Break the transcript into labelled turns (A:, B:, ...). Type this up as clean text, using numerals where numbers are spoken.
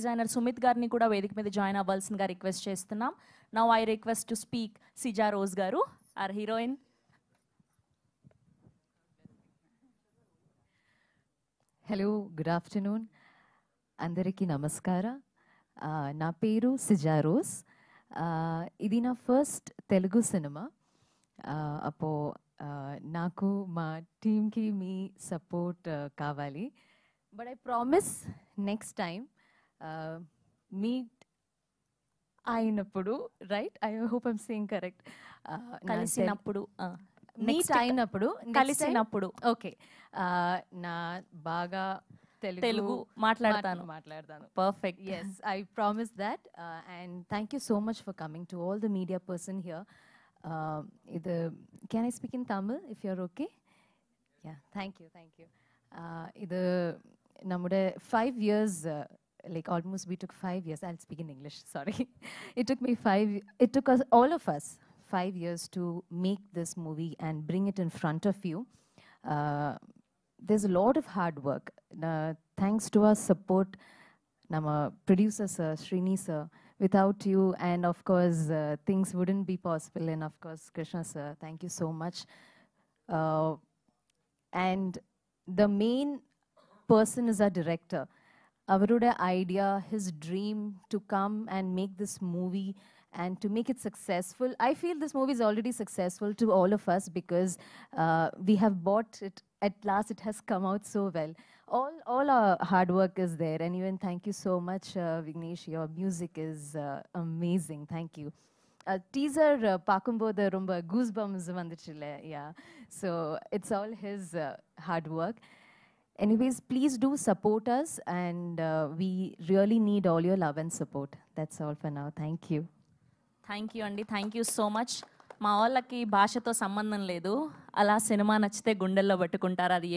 A: Designer Sumit గారిని కూడా వేదిక మీద జాయిన్ అవ్వాల్సిందిగా రిక్వెస్ట్ చేస్తున్నాం. Now I request to speak Sija Rose గారు, our heroine.
B: Hello, good afternoon. అందరికీ నమస్కార. నా పేరు సిజా రోజ్. ఇది నా ఫస్ట్ తెలుగు సినిమా. అపో నాకు మా టీమ్కి మీ సపోర్ట్ కావాలి. But I promise next time meet అయినప్పుడు, right? I hope I'm saying correct.
A: కలిసినప్పుడు,
B: మీట్ అయినప్పుడు,
A: కలిసినప్పుడు
B: ఓకే, నా బాగా
A: తెలుగు మాట్లాడతాను. Perfect.
B: Yes, I promise that. And thank you so much for coming, to all the media person here. Can I speak in Tamil if you're okay? Yeah, thank you. Idu namude 5 years, like almost we took 5 years. I'll speak in English, sorry. It took us, all of us, 5 years to make this movie and bring it in front of you. There's a lot of hard work. Thanks to our support, nama producer sir, Srini sir. Without you, and of course, things wouldn't be possible. And of course, Krishna sir, thank you so much. And the main person is our director. Avarude idea, his dream to come and make this movie and to make it successful. I feel this movie is already successful to all of us because we have bought it. At last, it has come out so well. All our hard work is there. And even thank you so much, Vignesh. Your music is amazing. Thank you. Teaser Pakumbodha Rumba goosebumps vandichile. Yeah. So it's all his hard work. Anyways, please do support us, and we really need all your love and support. That's all for now. Thank you.
A: Thank you అండి, thank you so much. మా వాళ్ళకి భాషతో సంబంధం లేదు, అలా cinema నచ్చితే గుండెల్లో పట్టుకుంటారు. అది